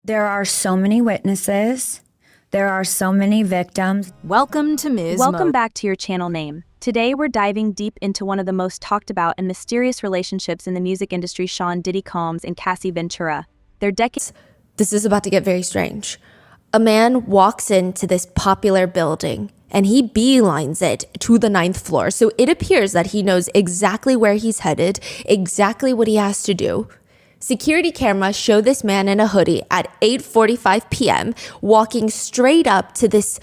There are so many witnesses. There are so many victims. Welcome to Ms. Welcome back to your channel name. Today we're diving deep into one of the most talked about and mysterious relationships in the music industry, Sean Diddy Combs and Cassie Ventura. Their decades. This is about to get very strange. A man walks into this popular building and he beelines it to the 9th floor. So it appears that he knows exactly where he's headed, exactly what he has to do. Security cameras show this man in a hoodie at 8:45 p.m. walking straight up to this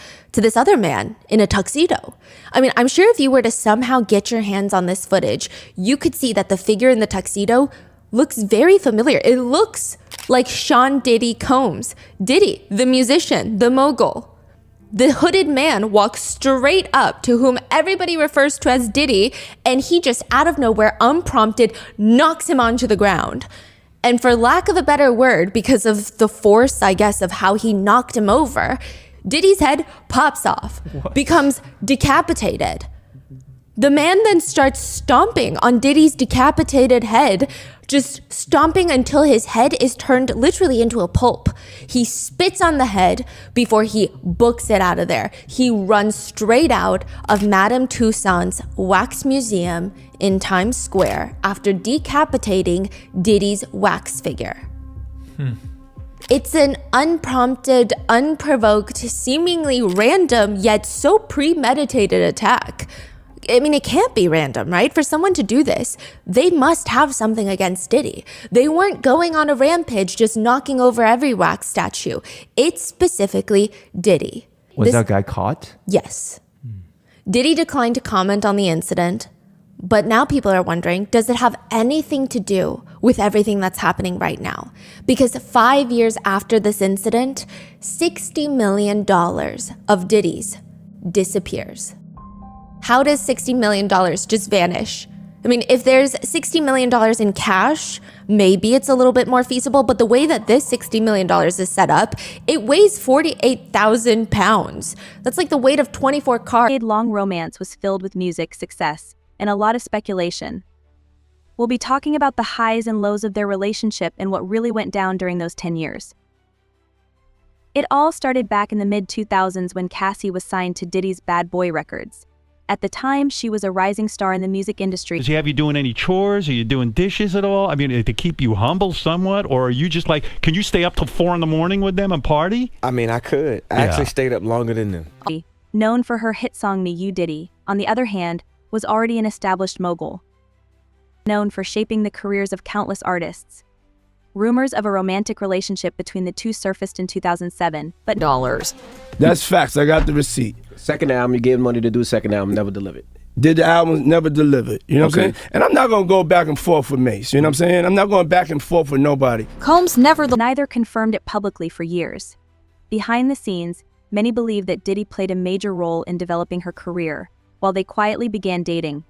other man in a tuxedo. I mean, I'm sure if you were to somehow get your hands on this footage, you could see that the figure in the tuxedo looks very familiar. It looks like Sean Diddy Combs. Diddy, the musician, the mogul. The hooded man walks straight up to whom everybody refers to as Diddy, and he just out of nowhere, unprompted, knocks him onto the ground. And for lack of a better word, because of the force, I guess, of how he knocked him over, Diddy's head pops off, becomes decapitated. The man then starts stomping on Diddy's decapitated head, just stomping until his head is turned literally into a pulp. He spits on the head before he books it out of there. He runs straight out of Madame Tussauds Wax Museum in Times Square after decapitating Diddy's wax figure. It's an unprompted, unprovoked, seemingly random, yet so premeditated attack. I mean, it can't be random, right? For someone to do this, they must have something against Diddy. They weren't going on a rampage just knocking over every wax statue. It's specifically Diddy. Was that guy caught? Yes. Diddy declined to comment on the incident, but now people are wondering, does it have anything to do with everything that's happening right now? Because 5 years after this incident, $60 million of Diddy's disappears. How does $60 million just vanish? I mean, if there's $60 million in cash, maybe it's a little bit more feasible, but the way that this $60 million is set up, it weighs 48,000 pounds. That's like the weight of 24 cars. Decade-long romance was filled with music, success, and a lot of speculation. We'll be talking about the highs and lows of their relationship and what really went down during those 10 years. It all started back in the mid-2000s when Cassie was signed to Diddy's Bad Boy Records. At the time, she was a rising star in the music industry. Does he have you doing any chores? Are you doing dishes at all? I mean, to keep you humble somewhat? Or are you just like, can you stay up till 4 a.m. with them and party? I mean, I could. I actually stayed up longer than them. Known for her hit song Me You Diddy, on the other hand, was already an established mogul. Known for shaping the careers of countless artists. Rumors of a romantic relationship between the two surfaced in 2007, but Dollars. That's facts. I got the receipt. Second album, you gave money to do a second album, never delivered. Did the album, never delivered. You know what I'm saying? And I'm not going to go back and forth with Mace. You know what I'm saying? I'm not going back and forth with nobody. Combs neither confirmed it publicly for years. Behind the scenes, many believe that Diddy played a major role in developing her career, while they quietly began dating.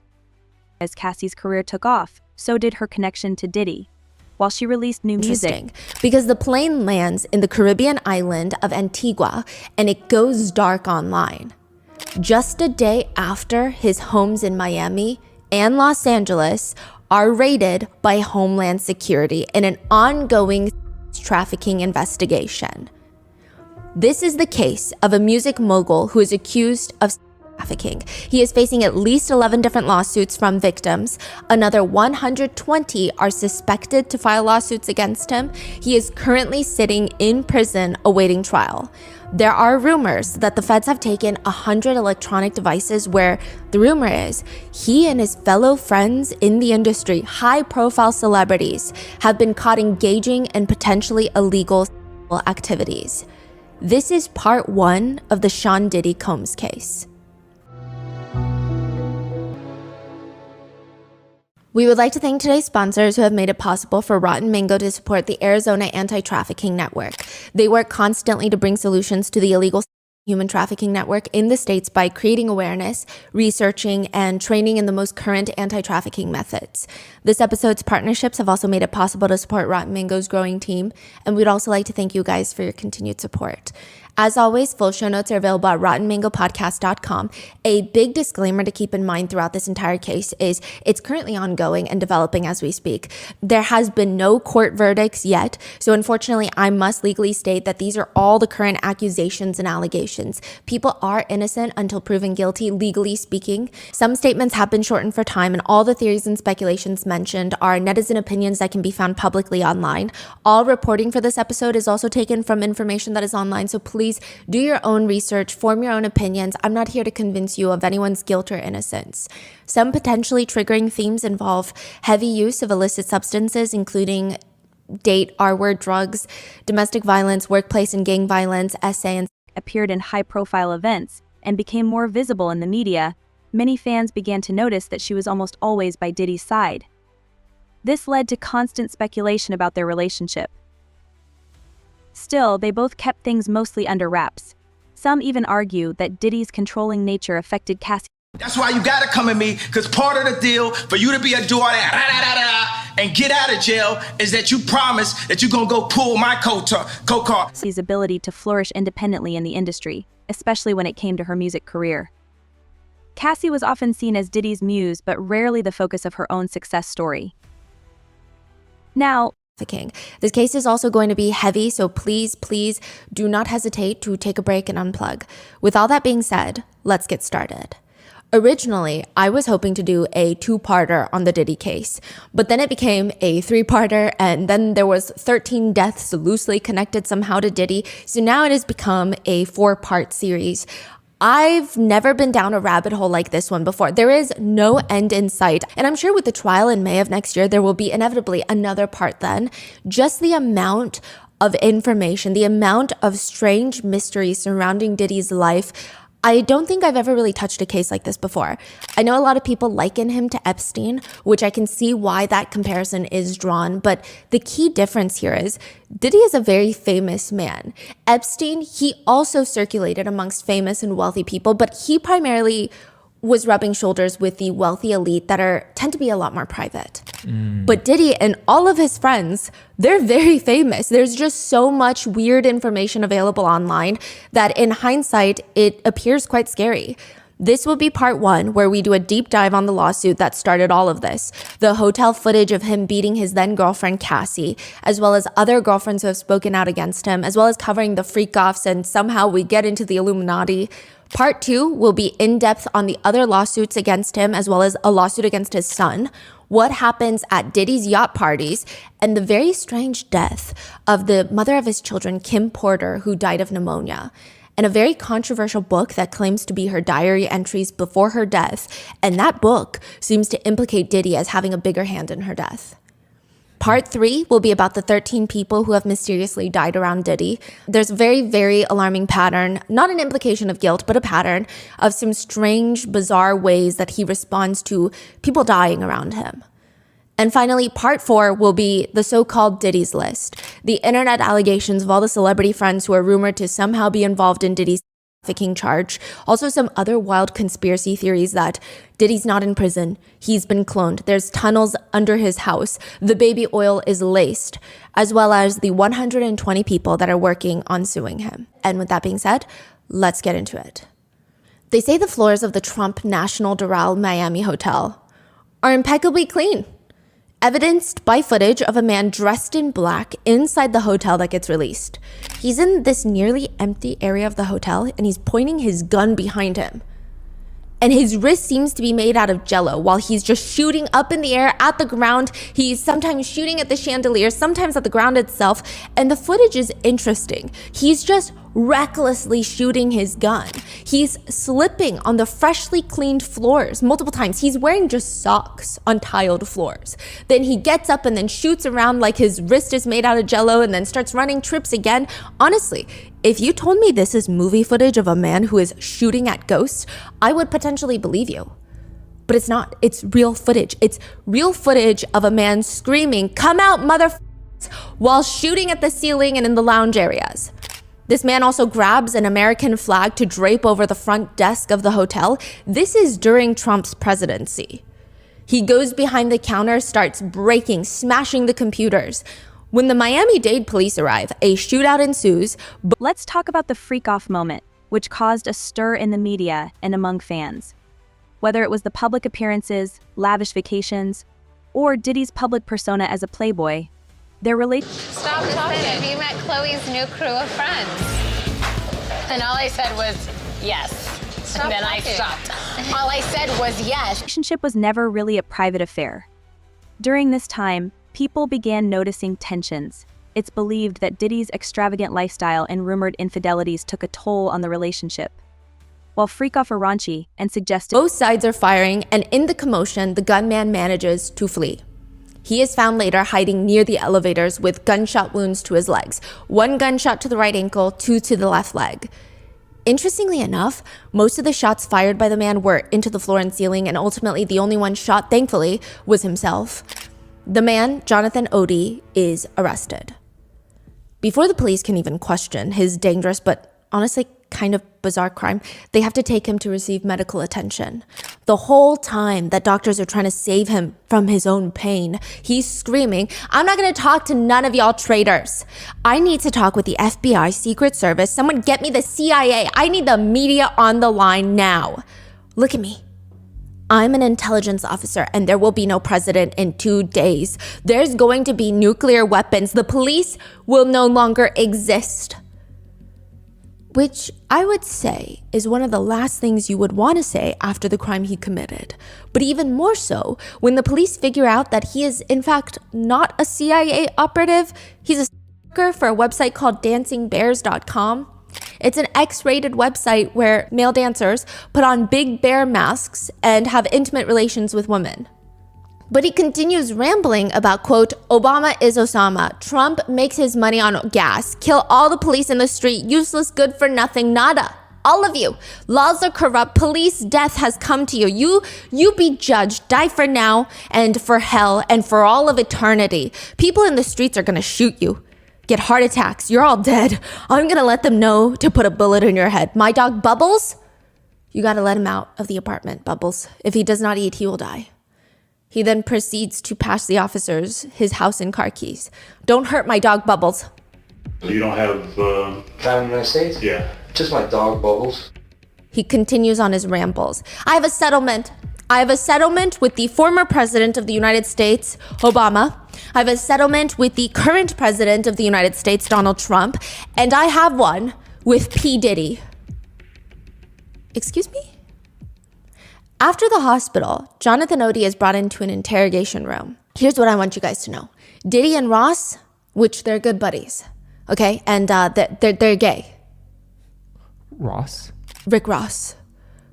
As Cassie's career took off, so did her connection to Diddy. While she released new music. Because the plane lands in the Caribbean island of Antigua and it goes dark online. Just a day after his homes in Miami and Los Angeles are raided by Homeland Security in an ongoing trafficking investigation. This is the case of a music mogul who is accused of trafficking. He is facing at least 11 different lawsuits from victims. Another 120 are suspected to file lawsuits against him. He is currently sitting in prison awaiting trial. There are rumors that the feds have taken 100 electronic devices where the rumor is he and his fellow friends in the industry, high-profile celebrities, have been caught engaging in potentially illegal activities. This is part 1 of the Sean Diddy Combs case. We would like to thank today's sponsors who have made it possible for Rotten Mango to support the Arizona Anti-Trafficking Network. They work constantly to bring solutions to the illegal human trafficking network in the States by creating awareness, researching, and training in the most current anti-trafficking methods. This episode's partnerships have also made it possible to support Rotten Mango's growing team, and we'd also like to thank you guys for your continued support. As always, full show notes are available at rottenmangopodcast.com. A big disclaimer to keep in mind throughout this entire case is it's currently ongoing and developing as we speak. There has been no court verdicts yet, so unfortunately, I must legally state that these are all the current accusations and allegations. People are innocent until proven guilty, legally speaking. Some statements have been shortened for time, and all the theories and speculations mentioned are netizen opinions that can be found publicly online. All reporting for this episode is also taken from information that is online, so please do your own research, form your own opinions. I'm not here to convince you of anyone's guilt or innocence. Some potentially triggering themes involve heavy use of illicit substances, including date, R-word drugs, domestic violence, workplace and gang violence, SA, and appeared in high-profile events and became more visible in the media. Many fans began to notice that she was almost always by Diddy's side. This led to constant speculation about their relationship. Still, they both kept things mostly under wraps. Some even argue that Diddy's controlling nature affected Cassie. That's why you gotta come at me, because part of the deal for you to be a do all that and get out of jail is that you promise that you're gonna go pull my co-car. Cassie's ability to flourish independently in the industry, especially when it came to her music career. Cassie was often seen as Diddy's muse, but rarely the focus of her own success story. Now, this case is also going to be heavy, so please do not hesitate to take a break and unplug. With all that being said, let's get started. Originally, I was hoping to do a two-parter on the Diddy case, but then it became a three-parter, and then there was 13 deaths loosely connected somehow to Diddy, so now it has become a 4-part series. I've never been down a rabbit hole like this one before. There is no end in sight. And I'm sure with the trial in May of next year, there will be inevitably another part then. Just the amount of information, the amount of strange mystery surrounding Diddy's life, I don't think I've ever really touched a case like this before. I know a lot of people liken him to Epstein, which I can see why that comparison is drawn, but the key difference here is Diddy is a very famous man. Epstein, he also circulated amongst famous and wealthy people, but he primarily was rubbing shoulders with the wealthy elite that tend to be a lot more private. But Diddy and all of his friends, they're very famous. There's just so much weird information available online that in hindsight, it appears quite scary. This will be part 1, where we do a deep dive on the lawsuit that started all of this, the hotel footage of him beating his then girlfriend Cassie, as well as other girlfriends who have spoken out against him, as well as covering the freak-offs, and somehow we get into the Illuminati. Part 2 will be in-depth on the other lawsuits against him, as well as a lawsuit against his son, what happens at Diddy's yacht parties, and the very strange death of the mother of his children, Kim Porter, who died of pneumonia, and a very controversial book that claims to be her diary entries before her death, and that book seems to implicate Diddy as having a bigger hand in her death. Part 3 will be about the 13 people who have mysteriously died around Diddy. There's a very, very alarming pattern, not an implication of guilt, but a pattern of some strange, bizarre ways that he responds to people dying around him. And finally, part 4 will be the so-called Diddy's list, the internet allegations of all the celebrity friends who are rumored to somehow be involved in Diddy's trafficking charge. Also some other wild conspiracy theories that Diddy's not in prison, he's been cloned, there's tunnels under his house, the baby oil is laced, as well as the 120 people that are working on suing him. And with that being said, let's get into it. They say the floors of the Trump National Doral Miami Hotel are impeccably clean, evidenced by footage of a man dressed in black inside the hotel that gets released. He's in this nearly empty area of the hotel and he's pointing his gun behind him. And his wrist seems to be made out of jello while he's just shooting up in the air at the ground. He's sometimes shooting at the chandelier, sometimes at the ground itself. And the footage is interesting. He's just recklessly shooting his gun. He's slipping on the freshly cleaned floors multiple times. He's wearing just socks on tiled floors. Then he gets up and then shoots around like his wrist is made out of jello and then starts running trips again. Honestly, if you told me this is movie footage of a man who is shooting at ghosts, I would potentially believe you. But it's not. It's real footage. It's real footage of a man screaming, "Come out, motherfuckers," while shooting at the ceiling and in the lounge areas. This man also grabs an American flag to drape over the front desk of the hotel. This is during Trump's presidency. He goes behind the counter, starts breaking, smashing the computers. When the Miami-Dade police arrive, a shootout ensues. Let's talk about the freak-off moment, which caused a stir in the media and among fans. Whether it was the public appearances, lavish vacations, or Diddy's public persona as a playboy, their Stop talking. If you met Chloe's new crew of friends. And all I said was yes. Stop and then talking. I stopped. All I said was yes. relationship was never really a private affair. During this time, people began noticing tensions. It's believed that Diddy's extravagant lifestyle and rumored infidelities took a toll on the relationship. While freak-off are raunchy and suggestive, Both sides are firing, and in the commotion, the gunman manages to flee. He is found later hiding near the elevators with gunshot wounds to his legs. 1 gunshot to the right ankle, 2 to the left leg. Interestingly enough, most of the shots fired by the man were into the floor and ceiling, and ultimately the only one shot, thankfully, was himself. The man, Jonathan Odie, is arrested. Before the police can even question his dangerous but honestly kind of bizarre crime, they have to take him to receive medical attention. The whole time that doctors are trying to save him from his own pain, he's screaming, "I'm not going to talk to none of y'all traitors. I need to talk with the FBI, Secret Service. Someone get me the CIA. I need the media on the line now. Look at me. I'm an intelligence officer, and there will be no president in 2 days. There's going to be nuclear weapons. The police will no longer exist." Which I would say is one of the last things you would want to say after the crime he committed. But even more so, when the police figure out that he is in fact not a CIA operative, he's a stalker for a website called dancingbears.com. It's an X-rated website where male dancers put on big bear masks and have intimate relations with women. But he continues rambling about, quote, "Obama is Osama. Trump makes his money on gas. Kill all the police in the street. Useless, good for nothing, nada. All of you. Laws are corrupt. Police death has come to you. You be judged. Die for now and for hell and for all of eternity. People in the streets are gonna shoot you. Get heart attacks. You're all dead. I'm gonna let them know to put a bullet in your head. My dog Bubbles, you gotta let him out of the apartment, Bubbles. If he does not eat, he will die." He then proceeds to pass the officers his house and car keys. "Don't hurt my dog Bubbles." You don't have, Time in the United States? yeah. Just my dog, Bubbles. He continues on his rambles. "I have a settlement. I have a settlement with the former president of the United States, Obama. I have a settlement with the current president of the United States, Donald Trump. And I have one with P. Diddy." Excuse me? After the hospital, Jonathan Odie is brought into an interrogation room. Here's what I want you guys to know. Diddy and Ross, which they're good buddies, okay? And they're gay. Ross? Rick Ross.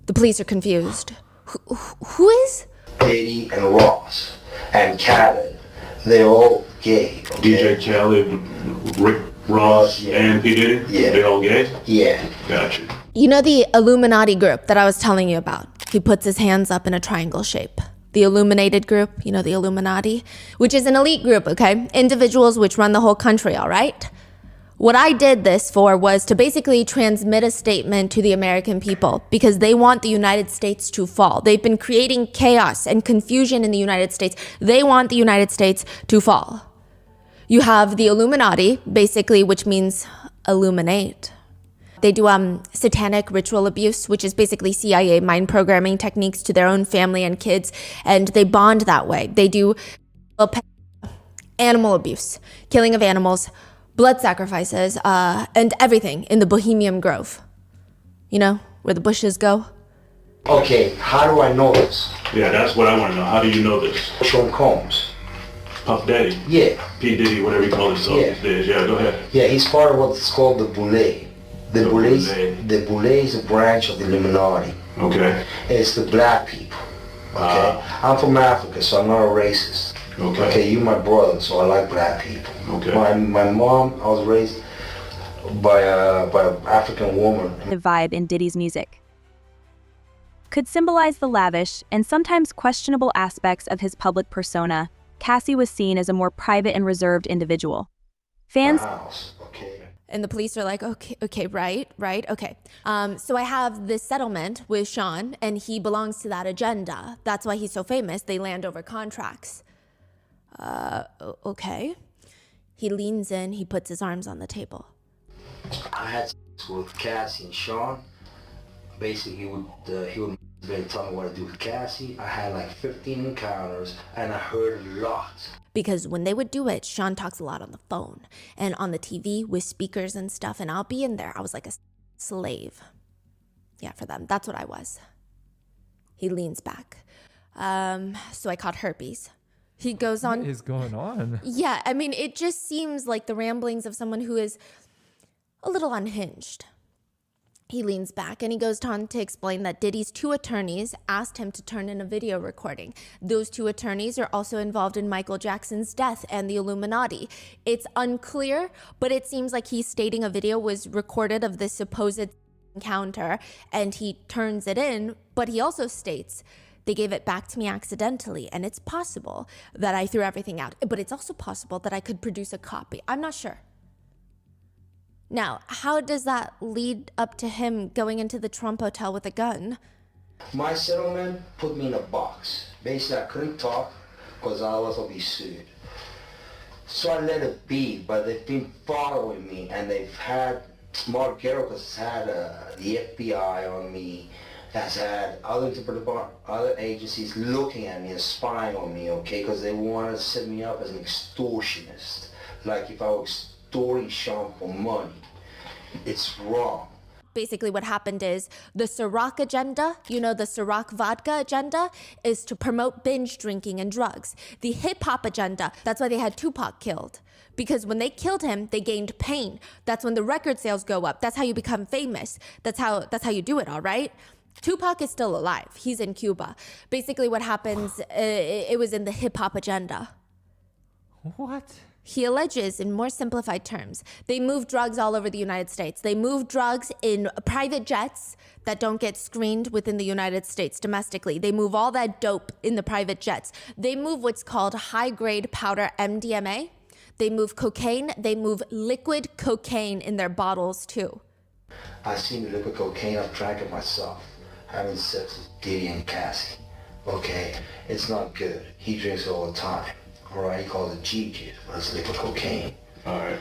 The police are confused. Who is? Diddy and Ross and Khaled. They're all gay. Okay? DJ Khaled, Rick Ross, yeah. and P. Diddy? Yeah. They all gay? Yeah. Gotcha. You know the Illuminati group that I was telling you about? He puts his hands up in a triangle shape. The Illuminated group, you know, the Illuminati, which is an elite group, okay? Individuals which run the whole country, all right? What I did this for was to basically transmit a statement to the American people because they want the United States to fall. They've been creating chaos and confusion in the United States. They want the United States to fall. You have the Illuminati, basically, which means illuminate. They do satanic ritual abuse, which is basically CIA mind programming techniques to their own family and kids, and they bond that way. They do animal abuse, killing of animals, blood sacrifices, and everything in the Bohemian Grove. You know, where the bushes go. Okay, how do I know this? Yeah, that's what I want to know. How do you know this? Sean Combs. Puff Daddy? Yeah. P. Diddy, whatever you call himself Yeah. these days. Yeah, go ahead. Yeah, he's part of what's called the Boule. The Boule Boule. is a branch of the Illuminati. Okay. It's the black people. Okay. I'm from Africa, so I'm not a racist. Okay. Okay, you my brother, so I like black people. Okay. My mom, I was raised by an African woman. The vibe in Diddy's music could symbolize the lavish and sometimes questionable aspects of his public persona. Cassie was seen as a more private and reserved individual. Fans House, okay. And the police are like, okay, right, okay. So I have this settlement with Sean, and he belongs to that agenda. That's why he's so famous. They land over contracts. Okay. He leans in, he puts his arms on the table. I had sex with Cassie and Sean. Basically, he would tell me what to do with Cassie. I had like 15 encounters, and I heard a lot. Because when they would do it, Sean talks a lot on the phone and on the TV with speakers and stuff, and I'll be in there. I was like a slave. Yeah, for them. That's what I was. He leans back. So I caught herpes. He goes on. What is going on? Yeah, I mean, it just seems like the ramblings of someone who is a little unhinged. He leans back and he goes on to explain that Diddy's 2 attorneys asked him to turn in a video recording. Those 2 attorneys are also involved in Michael Jackson's death and the Illuminati. It's unclear, but it seems like he's stating a video was recorded of this supposed encounter and he turns it in, but he also states, they gave it back to me accidentally, and it's possible that I threw everything out, but it's also possible that I could produce a copy. I'm not sure. Now, how does that lead up to him going into the Trump hotel with a gun? My settlement put me in a box. Basically, I couldn't talk because I was going to be sued. So I let it be, but they've been following me, and they've had, Mark Garrett has had the FBI on me, has had other agencies looking at me and spying on me, okay, because they want to set me up as an extortionist. Like if I was extorting Sean for money. It's wrong. Basically what happened is the Ciroc agenda, the Ciroc vodka agenda, is to promote binge drinking and drugs. The hip hop agenda, that's why they had Tupac killed. Because when they killed him, they gained pain. That's when the record sales go up. That's how you become famous. That's how you do it, all right? Tupac is still alive. He's in Cuba. Basically what happens, it was in the hip hop agenda. What? He alleges, in more simplified terms, they move drugs all over the United States. They move drugs in private jets that don't get screened within the United States domestically. They move all that dope in the private jets. They move what's called high-grade powder MDMA. They move cocaine. They move liquid cocaine in their bottles, too. I seen the liquid cocaine. I've drank it myself. Having sex with Diddy and Cassie. Okay, it's not good. He drinks it all the time. Alright, he calls it G-Juice, but it's liquid cocaine. Alright.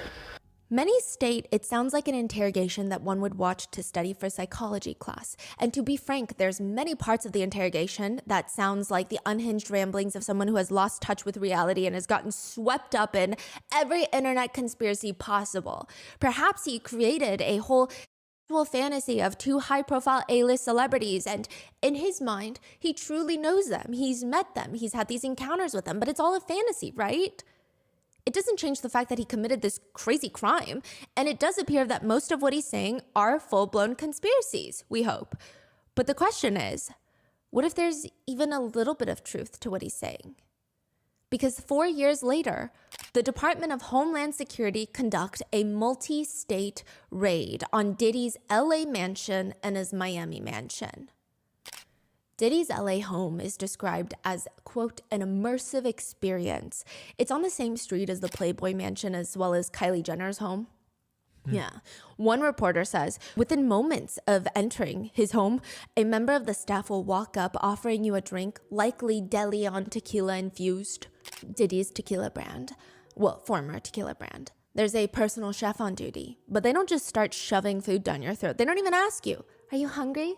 Many state it sounds like an interrogation that one would watch to study for psychology class. And to be frank, there's many parts of the interrogation that sounds like the unhinged ramblings of someone who has lost touch with reality and has gotten swept up in every internet conspiracy possible. Perhaps he created a whole fantasy of 2 high-profile A-list celebrities, and in his mind, he truly knows them. He's met them. He's had these encounters with them, but it's all a fantasy, right? It doesn't change the fact that he committed this crazy crime, and it does appear that most of what he's saying are full-blown conspiracies, we hope. But the question is, what if there's even a little bit of truth to what he's saying? Because 4 years later, the Department of Homeland Security conduct a multi-state raid on Diddy's LA mansion and his Miami mansion. Diddy's LA home is described as, quote, an immersive experience. It's on the same street as the Playboy mansion as well as Kylie Jenner's home. Yeah. One reporter says, within moments of entering his home, a member of the staff will walk up offering you a drink, likely De Leon tequila infused, Diddy's tequila brand. Well, former tequila brand. There's a personal chef on duty, but they don't just start shoving food down your throat. They don't even ask you, are you hungry?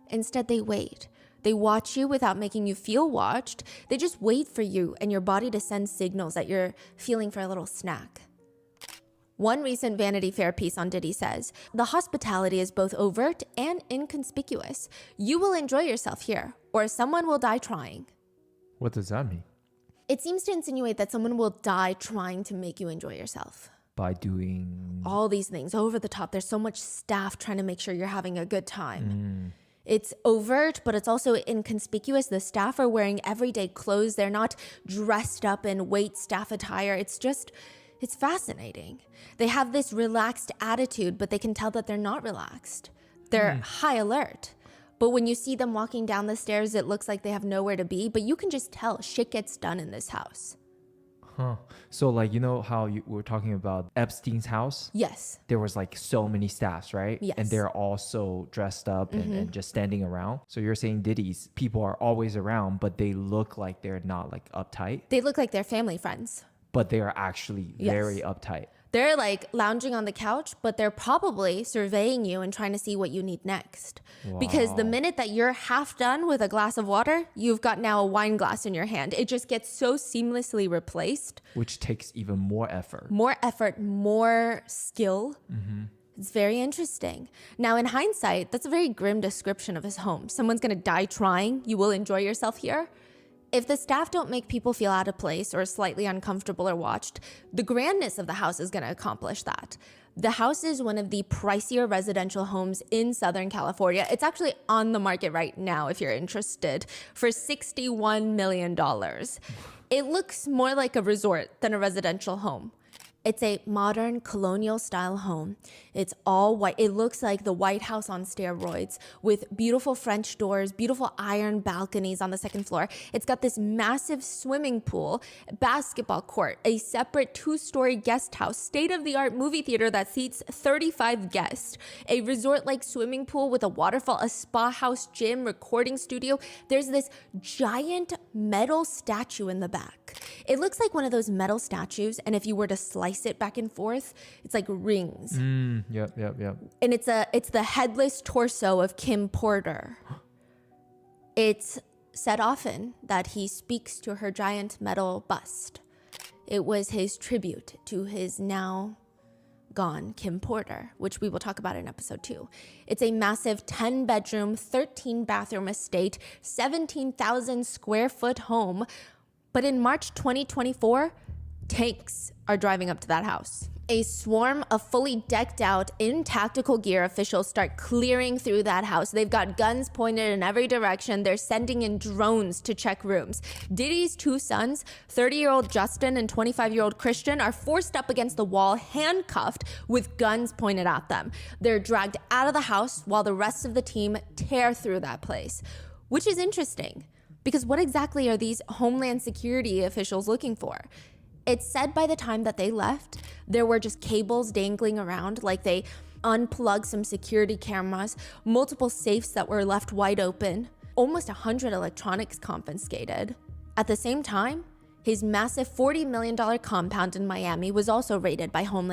Instead, they wait. They watch you without making you feel watched. They just wait for you and your body to send signals that you're feeling for a little snack. One recent Vanity Fair piece on Diddy says, the hospitality is both overt and inconspicuous. You will enjoy yourself here, or someone will die trying. What does that mean? It seems to insinuate that someone will die trying to make you enjoy yourself. By doing all these things over the top. There's so much staff trying to make sure you're having a good time. It's overt, but it's also inconspicuous. The staff are wearing everyday clothes. They're not dressed up in wait staff attire. It's fascinating. They have this relaxed attitude, but they can tell that they're not relaxed. They're high alert. But when you see them walking down the stairs, it looks like they have nowhere to be. But you can just tell shit gets done in this house. Huh. So like, you know how you were talking about Epstein's house? Yes. There was like so many staffs, right? Yes. And they're all so dressed up and just standing around. So you're saying Diddy's people are always around, but they look like they're not like uptight, They look like they're family friends. but they are actually Yes. very uptight. They're like lounging on the couch, but they're probably surveying you and trying to see what you need next. Because the minute that you're half done with a glass of water, you've got now a wine glass in your hand. It just gets so seamlessly replaced. Which takes even more effort. More effort, more skill. It's very interesting. Now, in hindsight, that's a very grim description of his home. Someone's gonna die trying. You will enjoy yourself here. If the staff don't make people feel out of place or slightly uncomfortable or watched, the grandness of the house is going to accomplish that. The house is one of the pricier residential homes in Southern California. It's actually on the market right now if you're interested for $61 million. It looks more like a resort than a residential home. It's a modern colonial style home. It's all white. It looks like the White House on steroids with beautiful French doors, beautiful iron balconies on the second floor. It's got this massive swimming pool, basketball court, a separate 2-story guest house, state-of-the-art movie theater that seats 35 guests, a resort-like swimming pool with a waterfall, a spa house, gym, recording studio. There's this giant metal statue in the back. It looks like one of those metal statues, and if you were to slice it back and forth, it's like rings. Yep. And it's the headless torso of Kim Porter. It's said often that he speaks to her giant metal bust. It was his tribute to his now gone Kim Porter, which we will talk about in episode 2. It's a massive 10-bedroom, 13-bathroom estate, 17,000 square foot home. But in March 2024, tanks are driving up to that house. A swarm of fully decked out, in tactical gear officials start clearing through that house. They've got guns pointed in every direction. They're sending in drones to check rooms. Diddy's 2 sons, 30-year-old Justin and 25-year-old Christian, are forced up against the wall, handcuffed with guns pointed at them. They're dragged out of the house while the rest of the team tear through that place, which is interesting. Because what exactly are these Homeland Security officials looking for? It's said by the time that they left, there were just cables dangling around, like they unplugged some security cameras, multiple safes that were left wide open, almost 100 electronics confiscated. At the same time, his massive $40 million compound in Miami was also raided by Homeland